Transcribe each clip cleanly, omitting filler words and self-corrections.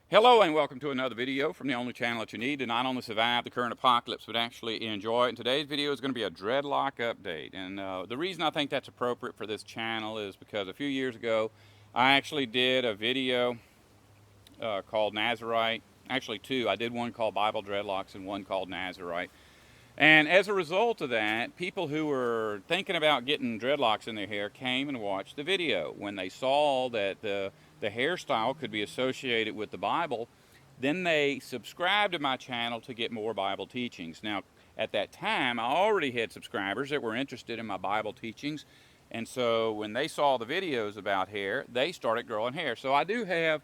Hello and welcome to another video from the only channel that you need to not only survive the current apocalypse but actually enjoy it. And today's video is going to be a Dreadlock update. And the reason I think that's appropriate for this channel is because a few years ago I actually did a video called Nazarite. Actually two. I did one called Bible Dreadlocks and one called Nazarite. And as a result of that, people who were thinking about getting dreadlocks in their hair came and watched the video. When they saw that the hairstyle could be associated with the Bible, then they subscribed to my channel to get more Bible teachings. Now, at that time, I already had subscribers that were interested in my Bible teachings. And so when they saw the videos about hair, they started growing hair. So I do have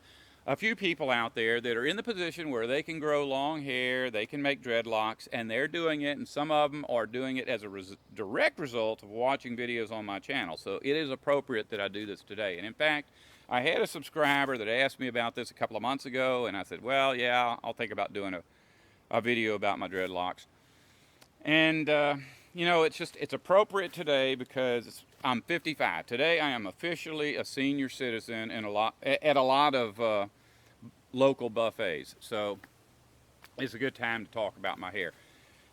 a few people out there that are in the position where they can grow long hair, they can make dreadlocks, and they're doing it, and some of them are doing it as a direct result of watching videos on my channel. So it is appropriate that I do this today. And in fact, I had a subscriber that asked me about this a couple of months ago, and I said, well, yeah, I'll think about doing a video about my dreadlocks. And, you know, it's appropriate today because I'm 55. Today I am officially a senior citizen in at a lot of local buffets. So it's a good time to talk about my hair.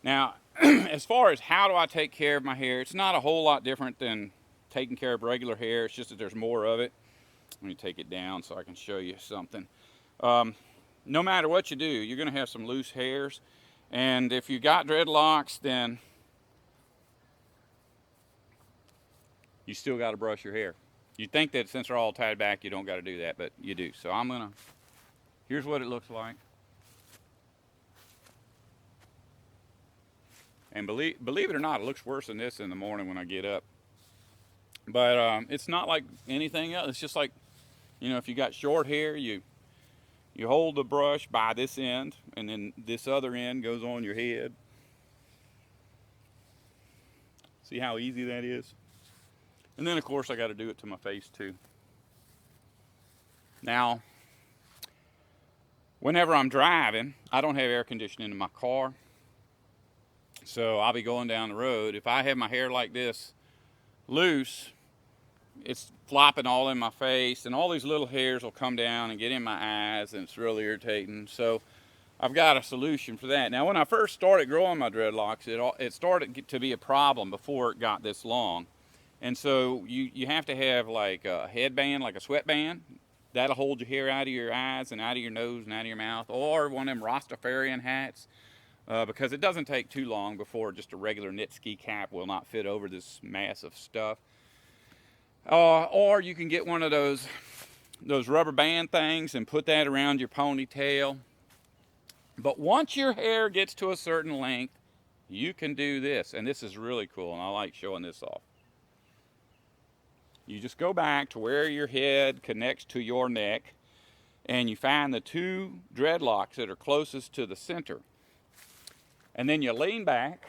Now, as far as how do I take care of my hair, it's not a whole lot different than taking care of regular hair. It's just that there's more of it. Let me take it down so I can show you something. No matter what you do, you're going to have some loose hairs. And if you got dreadlocks, then you still got to brush your hair. You think that since they're all tied back, you don't got to do that, but you do. So here's what it looks like. And believe it or not, it looks worse than this in the morning when I get up. But it's not like anything else. It's just like, you know, if you got short hair, you hold the brush by this end, and then this other end goes on your head. See how easy that is? And then, of course, I got to do it to my face, too. Now, whenever I'm driving, I don't have air conditioning in my car. So I'll be going down the road. If I have my hair like this loose, it's flopping all in my face, and all these little hairs will come down and get in my eyes, and it's really irritating. So I've got a solution for that. Now, when I first started growing my dreadlocks, it started to be a problem before it got this long. And so you have to have like a headband, like a sweatband. That'll hold your hair out of your eyes and out of your nose and out of your mouth. Or one of them Rastafarian hats, because it doesn't take too long before just a regular knit ski cap will not fit over this mass of stuff. Or you can get one of those rubber band things and put that around your ponytail. But once your hair gets to a certain length, you can do this. And this is really cool, and I like showing this off. You just go back to where your head connects to your neck, and you find the two dreadlocks that are closest to the center. And then you lean back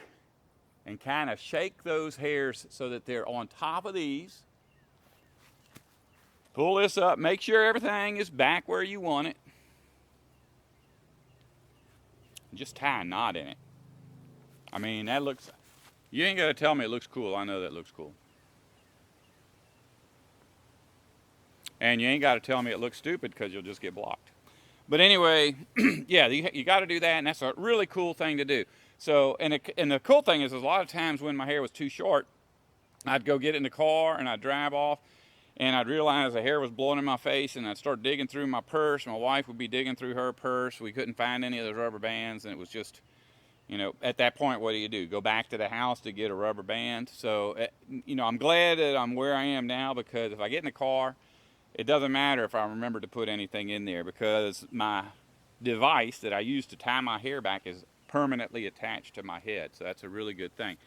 and kind of shake those hairs so that they're on top of these. Pull this up, make sure everything is back where you want it. Just tie a knot in it. I mean, you ain't got to tell me it looks cool. I know that looks cool. And you ain't got to tell me it looks stupid, because you'll just get blocked. But anyway, yeah, you got to do that, and that's a really cool thing to do. So, and the cool thing is a lot of times when my hair was too short, I'd go get in the car and I'd drive off, and I'd realize the hair was blowing in my face, and I'd start digging through my purse. My wife would be digging through her purse. We couldn't find any of those rubber bands, and it was just, you know, at that point, what do? Go back to the house to get a rubber band? So, you know, I'm glad that I'm where I am now, because if I get in the car, it doesn't matter if I remember to put anything in there, because my device that I use to tie my hair back is permanently attached to my head. So that's a really good thing.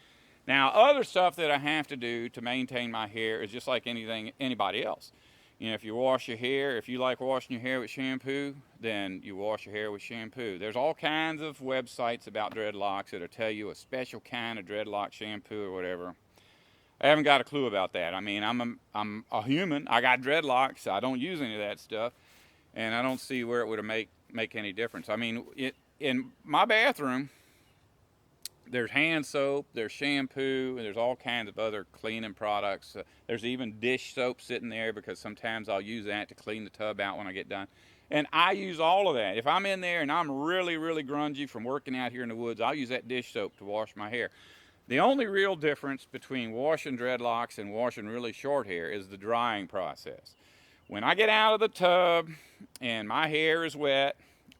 Now, other stuff that I have to do to maintain my hair is just like anybody else. You know, if you wash your hair, if you like washing your hair with shampoo, then you wash your hair with shampoo. There's all kinds of websites about dreadlocks that'll tell you a special kind of dreadlock shampoo or whatever. I haven't got a clue about that. I mean, I'm a human. I got dreadlocks. I don't use any of that stuff, and I don't see where it would make any difference. I mean, in my bathroom, there's hand soap, there's shampoo, and there's all kinds of other cleaning products. There's even dish soap sitting there because sometimes I'll use that to clean the tub out when I get done. And I use all of that. If I'm in there and I'm really, really grungy from working out here in the woods, I'll use that dish soap to wash my hair. The only real difference between washing dreadlocks and washing really short hair is the drying process. When I get out of the tub and my hair is wet,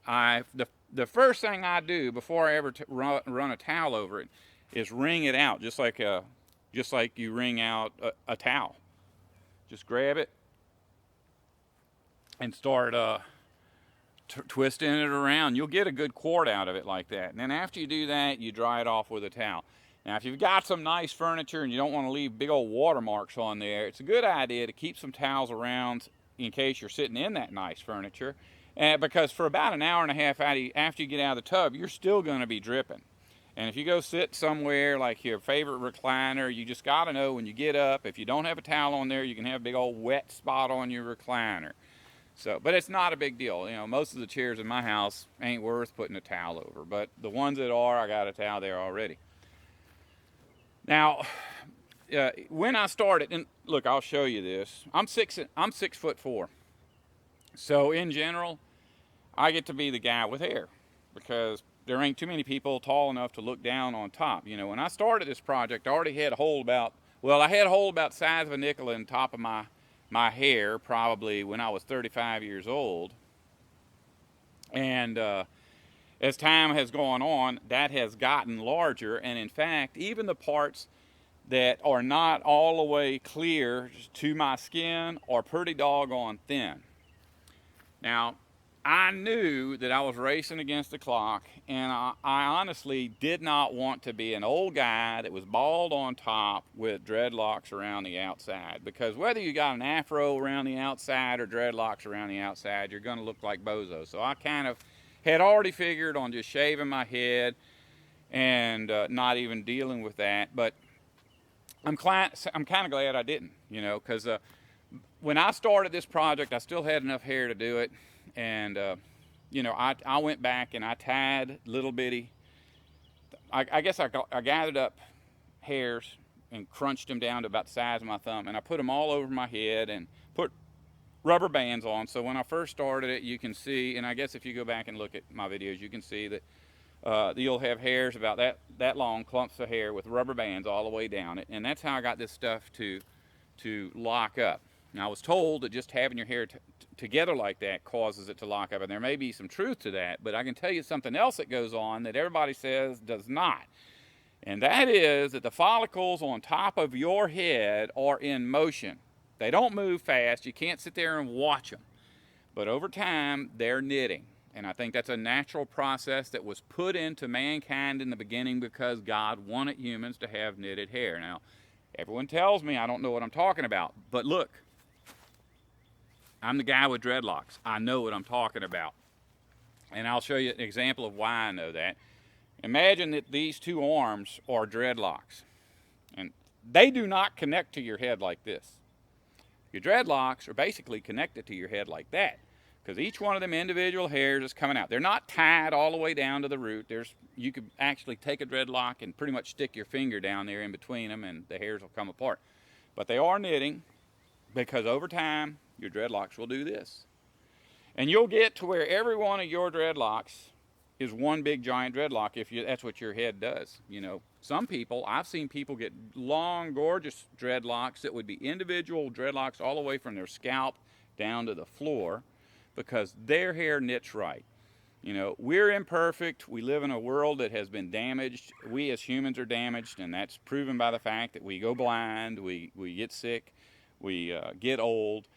the first thing I do before I ever run a towel over it is wring it out, just like you wring out a towel. Just grab it and start twisting it around. You'll get a good quart out of it like that. And then after you do that, you dry it off with a towel. Now, if you've got some nice furniture and you don't want to leave big old watermarks on there, it's a good idea to keep some towels around in case you're sitting in that nice furniture. Because for about an hour and a half after you get out of the tub, you're still going to be dripping. And if you go sit somewhere like your favorite recliner, you just got to know when you get up, if you don't have a towel on there, you can have a big old wet spot on your recliner. So, but it's not a big deal. You know, most of the chairs in my house ain't worth putting a towel over. But the ones that are, I got a towel there already. Now, when I started, and look, I'll show you this. I'm 6'4". So in general, I get to be the guy with hair because there ain't too many people tall enough to look down on top. You know, when I started this project, I already had a hole about the size of a nickel in the top of my hair, probably when I was 35 years old. And as time has gone on, that has gotten larger. And in fact, even the parts that are not all the way clear to my skin are pretty doggone thin. Now, I knew that I was racing against the clock, and I honestly did not want to be an old guy that was bald on top with dreadlocks around the outside, because whether you got an afro around the outside or dreadlocks around the outside, you're going to look like bozo. So I kind of had already figured on just shaving my head and not even dealing with that, but I'm kind of glad I didn't, you know, because when I started this project, I still had enough hair to do it. And, you know, I went back and I tied little bitty, I guess I gathered up hairs and crunched them down to about the size of my thumb. And I put them all over my head and put rubber bands on. So when I first started it, you can see, and I guess if you go back and look at my videos, you can see that you'll have hairs about that long, clumps of hair with rubber bands all the way down it. And that's how I got this stuff to lock up. Now, I was told that just having your hair together like that causes it to lock up, and there may be some truth to that, but I can tell you something else that goes on that everybody says does not, and that is that the follicles on top of your head are in motion. They don't move fast. You can't sit there and watch them, but over time, they're knitting, and I think that's a natural process that was put into mankind in the beginning because God wanted humans to have knitted hair. Now, everyone tells me I don't know what I'm talking about, but look, I'm the guy with dreadlocks. I know what I'm talking about. And I'll show you an example of why I know that. Imagine that these two arms are dreadlocks. And they do not connect to your head like this. Your dreadlocks are basically connected to your head like that, because each one of them individual hairs is coming out. They're not tied all the way down to the root. You could actually take a dreadlock and pretty much stick your finger down there in between them and the hairs will come apart. But they are knitting, because over time, your dreadlocks will do this. And you'll get to where every one of your dreadlocks is one big giant dreadlock if that's what your head does. You know, some people, I've seen people get long, gorgeous dreadlocks that would be individual dreadlocks all the way from their scalp down to the floor because their hair knits right. You know, we're imperfect. We live in a world that has been damaged. We as humans are damaged, and that's proven by the fact that we go blind, we get sick, we get old.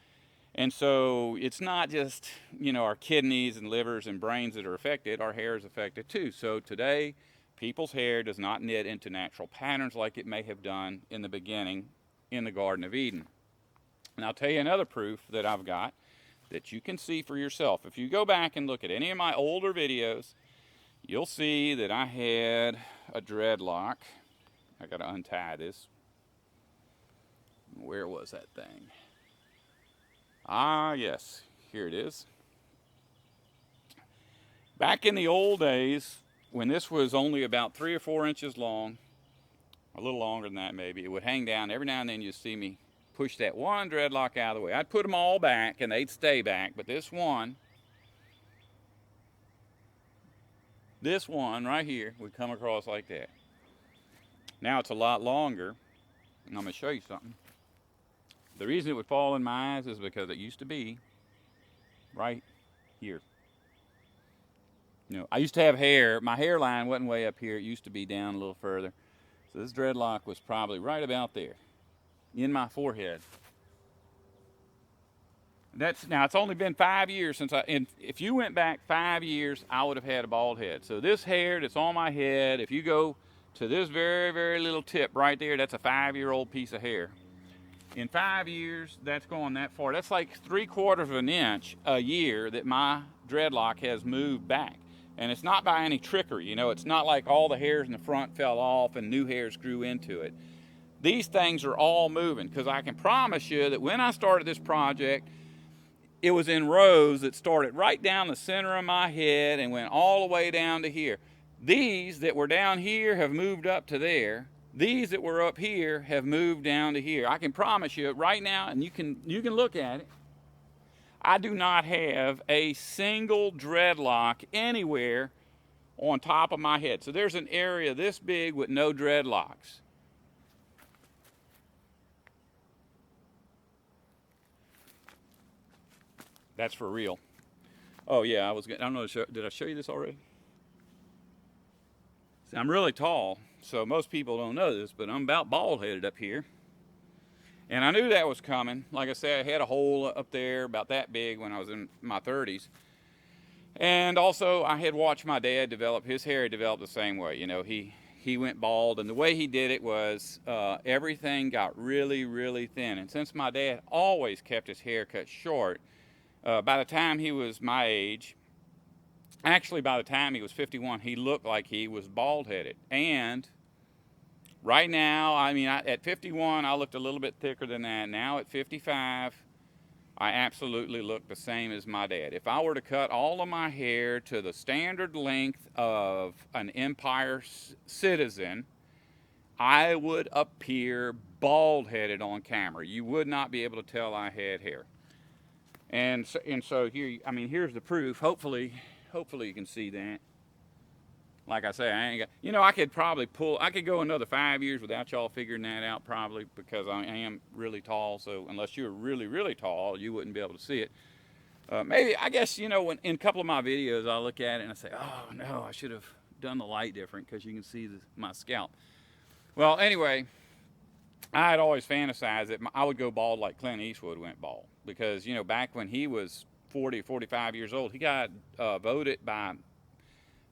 And so it's not just, you know, our kidneys and livers and brains that are affected. Our hair is affected too. So today, people's hair does not knit into natural patterns like it may have done in the beginning in the Garden of Eden. And I'll tell you another proof that I've got that you can see for yourself. If you go back and look at any of my older videos, you'll see that I had a dreadlock. I got to untie this. Where was that thing? Ah, yes, here it is. Back in the old days, when this was only about 3 or 4 inches long, a little longer than that maybe, it would hang down. Every now and then you'd see me push that one dreadlock out of the way. I'd put them all back and they'd stay back, but this one right here would come across like that. Now it's a lot longer, and I'm going to show you something. The reason it would fall in my eyes is because it used to be right here. You know, I used to have hair. My hairline wasn't way up here. It used to be down a little further. So this dreadlock was probably right about there, in my forehead. Now it's only been 5 years since and if you went back 5 years, I would have had a bald head. So this hair that's on my head, if you go to this very, very little tip right there, that's a 5-year-old piece of hair. In 5 years, that's gone that far. That's like 3/4 of an inch a year that my dreadlock has moved back. And it's not by any trickery, you know, it's not like all the hairs in the front fell off and new hairs grew into it. These things are all moving, because I can promise you that when I started this project, it was in rows that started right down the center of my head and went all the way down to here. These that were down here have moved up to there. These that were up here have moved down to here. I can promise you right now, and you can look at it, I do not have a single dreadlock anywhere on top of my head. So there's an area this big with no dreadlocks. That's for real. Oh yeah, I don't know, did I show you this already? See, I'm really tall, so most people don't know this, but I'm about bald-headed up here. And I knew that was coming. Like I said, I had a hole up there about that big when I was in my 30s. And also, I had watched my dad develop, his hair developed the same way. You know, he went bald, and the way he did it was everything got really, really thin. And since my dad always kept his hair cut short, by the time he was my age, actually by the time he was 51, he looked like he was bald-headed. And right now, I mean, at 51, I looked a little bit thicker than that. Now at 55, I absolutely look the same as my dad. If I were to cut all of my hair to the standard length of an Empire citizen, I would appear bald-headed on camera. You would not be able to tell I had hair. And so here, I mean, here's the proof. Hopefully you can see that. Like I say, I ain't got, you know, I could go another 5 years without y'all figuring that out probably, because I am really tall. So unless you were really, really tall, you wouldn't be able to see it. Maybe, I guess, you know, in a couple of my videos, I look at it and I say, oh no, I should have done the light different, because you can see my scalp. Well, anyway, I had always fantasized that I would go bald like Clint Eastwood went bald, because, you know, back when he was 40, 45 years old, he got voted by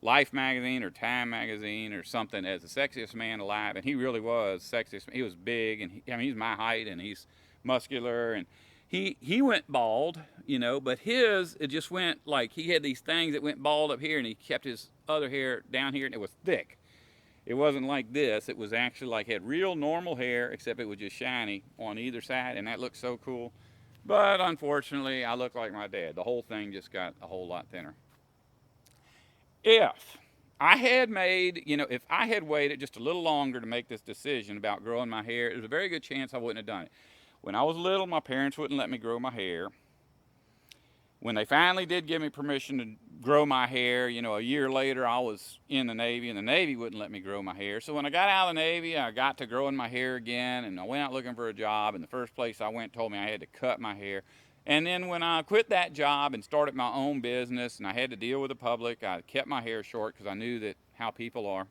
Life magazine or Time magazine or something as the sexiest man alive, and he really was sexiest. He was big, and he's my height, and he's muscular, and he went bald, you know, but it just went like, he had these things that went bald up here, and he kept his other hair down here, and it was thick. It wasn't like this. It was actually like, had real normal hair, except it was just shiny on either side, and that looked so cool. But unfortunately, I look like my dad. The whole thing just got a whole lot thinner. If I had if I had waited just a little longer to make this decision about growing my hair, there's a very good chance I wouldn't have done it. When I was little, my parents wouldn't let me grow my hair. When they finally did give me permission to grow my hair, you know, a year later, I was in the Navy, and the Navy wouldn't let me grow my hair. So when I got out of the Navy, I got to growing my hair again, and I went out looking for a job, and the first place I went told me I had to cut my hair. And then when I quit that job and started my own business, and I had to deal with the public, I kept my hair short, because I knew how people are.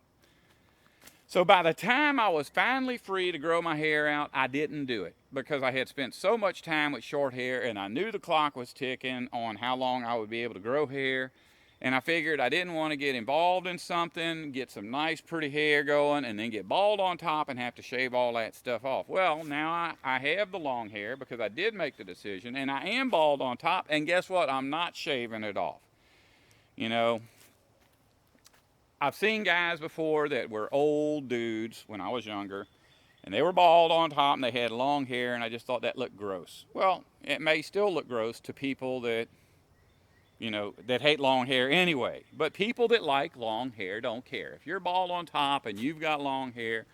So by the time I was finally free to grow my hair out, I didn't do it, because I had spent so much time with short hair, and I knew the clock was ticking on how long I would be able to grow hair. And I figured I didn't want to get involved in something, get some nice pretty hair going, and then get bald on top and have to shave all that stuff off. Well, now I have the long hair, because I did make the decision, and I am bald on top, and guess what? I'm not shaving it off. You know, I've seen guys before that were old dudes when I was younger, and they were bald on top, and they had long hair, and I just thought that looked gross. Well, it may still look gross to people that that hate long hair anyway. But people that like long hair don't care. If you're bald on top and you've got long hair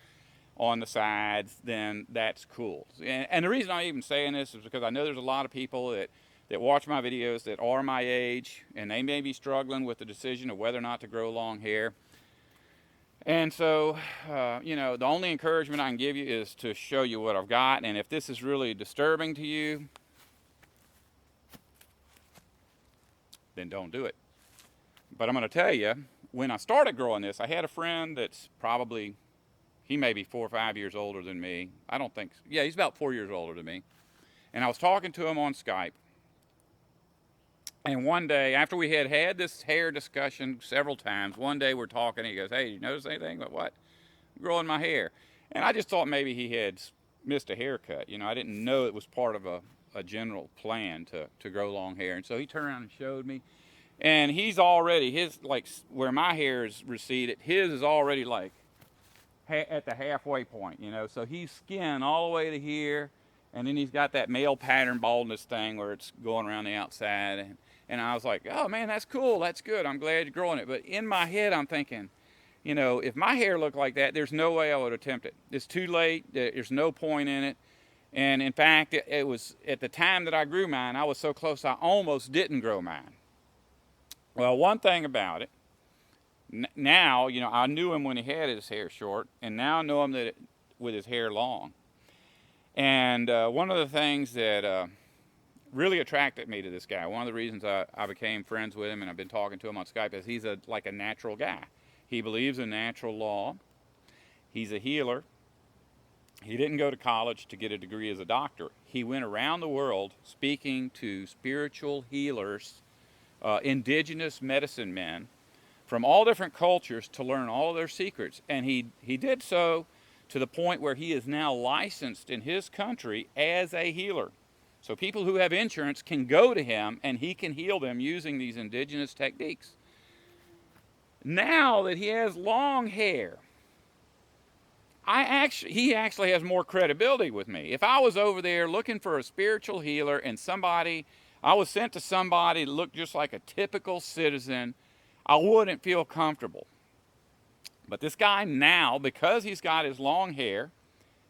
on the sides, then that's cool. And the reason I'm even saying this is because I know there's a lot of people that watch my videos that are my age, and they may be struggling with the decision of whether or not to grow long hair. And so, the only encouragement I can give you is to show you what I've got. And if this is really disturbing to you, then don't do it. But I'm going to tell you, when I started growing this, I had a friend that's probably, he may be 4 or 5 years older than me. I don't think, yeah, he's about 4 years older than me. And I was talking to him on Skype. And one day, after we had this hair discussion several times, one day we're talking, he goes, "Hey, you notice anything?" But what? I'm growing my hair. And I just thought maybe he had missed a haircut. I didn't know it was part of a general plan to grow long hair. And so he turned around and showed me. And he's already, where my hair is receded, his is already at the halfway point, So he's skinned all the way to here. And then he's got that male pattern baldness thing where it's going around the outside. And I was like, "Oh, man, that's cool. That's good. I'm glad you're growing it." But in my head, I'm thinking, if my hair looked like that, there's no way I would attempt it. It's too late. There's no point in it. And in fact, it was at the time that I grew mine, I was so close I almost didn't grow mine. Well, one thing about it, now, I knew him when he had his hair short, and now I know him with his hair long. And one of the things that really attracted me to this guy, one of the reasons I became friends with him and I've been talking to him on Skype, is he's like a natural guy. He believes in natural law. He's a healer. He didn't go to college to get a degree as a doctor. He went around the world speaking to spiritual healers, indigenous medicine men from all different cultures to learn all of their secrets. And he did so to the point where he is now licensed in his country as a healer. So people who have insurance can go to him and he can heal them using these indigenous techniques. Now that he has long hair, he actually has more credibility with me. If I was over there looking for a spiritual healer and I was sent to somebody that looked just like a typical citizen, I wouldn't feel comfortable. But this guy now, because he's got his long hair,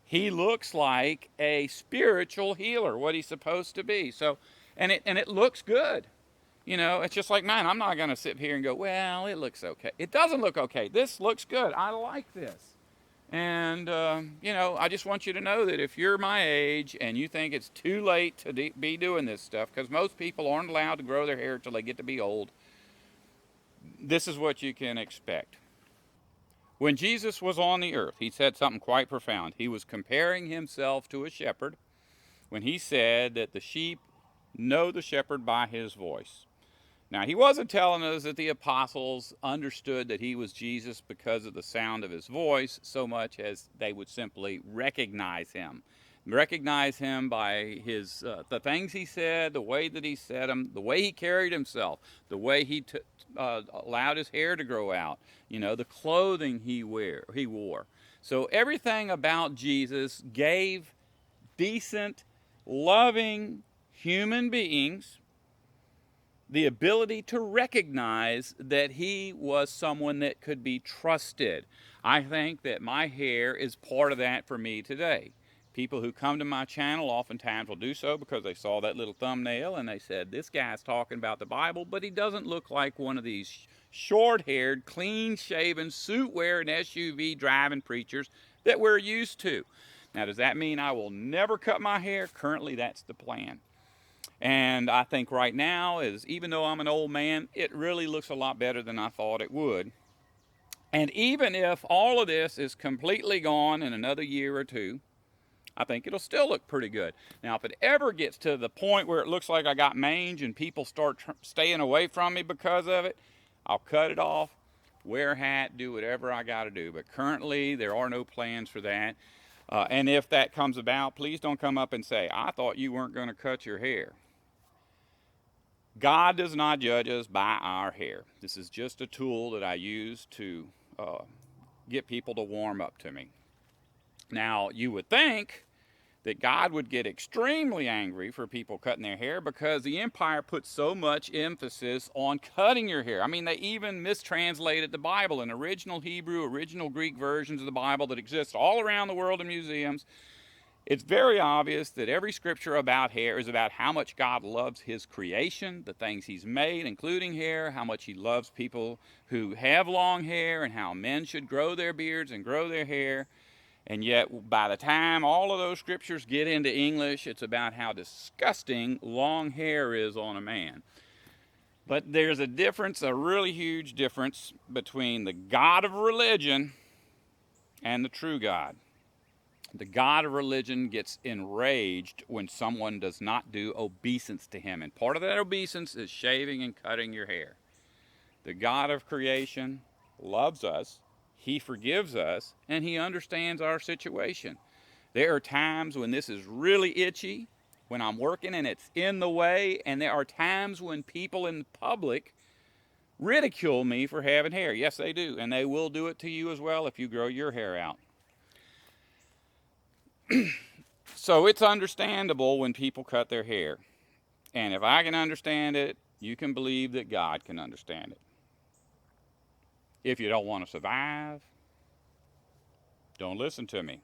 he looks like a spiritual healer, what he's supposed to be. So, and it looks good. It's just like mine. I'm not going to sit here and go, "Well, it looks okay." It doesn't look okay. This looks good. I like this. And, I just want you to know that if you're my age and you think it's too late to be doing this stuff, because most people aren't allowed to grow their hair until they get to be old, this is what you can expect. When Jesus was on the earth, he said something quite profound. He was comparing himself to a shepherd when he said that the sheep know the shepherd by his voice. Now, he wasn't telling us that the apostles understood that he was Jesus because of the sound of his voice so much as they would simply recognize him. Recognize him by the things he said, the way that he said them, the way he carried himself, the way he allowed his hair to grow out, the clothing he wore. So everything about Jesus gave decent, loving human beings the ability to recognize that he was someone that could be trusted. I think that my hair is part of that for me today. People who come to my channel oftentimes will do so because they saw that little thumbnail and they said, "This guy's talking about the Bible, but he doesn't look like one of these short-haired, clean-shaven, suit-wearing, SUV-driving preachers that we're used to." Now, does that mean I will never cut my hair? Currently, that's the plan. And I think right now, even though I'm an old man, it really looks a lot better than I thought it would. And even if all of this is completely gone in another year or two, I think it'll still look pretty good. Now, if it ever gets to the point where it looks like I got mange and people start staying away from me because of it, I'll cut it off, wear a hat, do whatever I got to do. But currently, there are no plans for that. And if that comes about, please don't come up and say, "I thought you weren't going to cut your hair." God does not judge us by our hair. This is just a tool that I use to get people to warm up to me. Now, you would think that God would get extremely angry for people cutting their hair because the empire put so much emphasis on cutting your hair. I mean, they even mistranslated the Bible in original Hebrew, original Greek versions of the Bible that exist all around the world in museums. It's very obvious that every scripture about hair is about how much God loves his creation, the things he's made, including hair, how much he loves people who have long hair, and how men should grow their beards and grow their hair. And yet, by the time all of those scriptures get into English, it's about how disgusting long hair is on a man. But there's a difference, a really huge difference, between the God of religion and the true God. The God of religion gets enraged when someone does not do obeisance to him. And part of that obeisance is shaving and cutting your hair. The God of creation loves us. He forgives us, and he understands our situation. There are times when this is really itchy, when I'm working and it's in the way, and there are times when people in public ridicule me for having hair. Yes, they do, and they will do it to you as well if you grow your hair out. So it's understandable when people cut their hair. And if I can understand it, you can believe that God can understand it. If you don't want to survive, don't listen to me.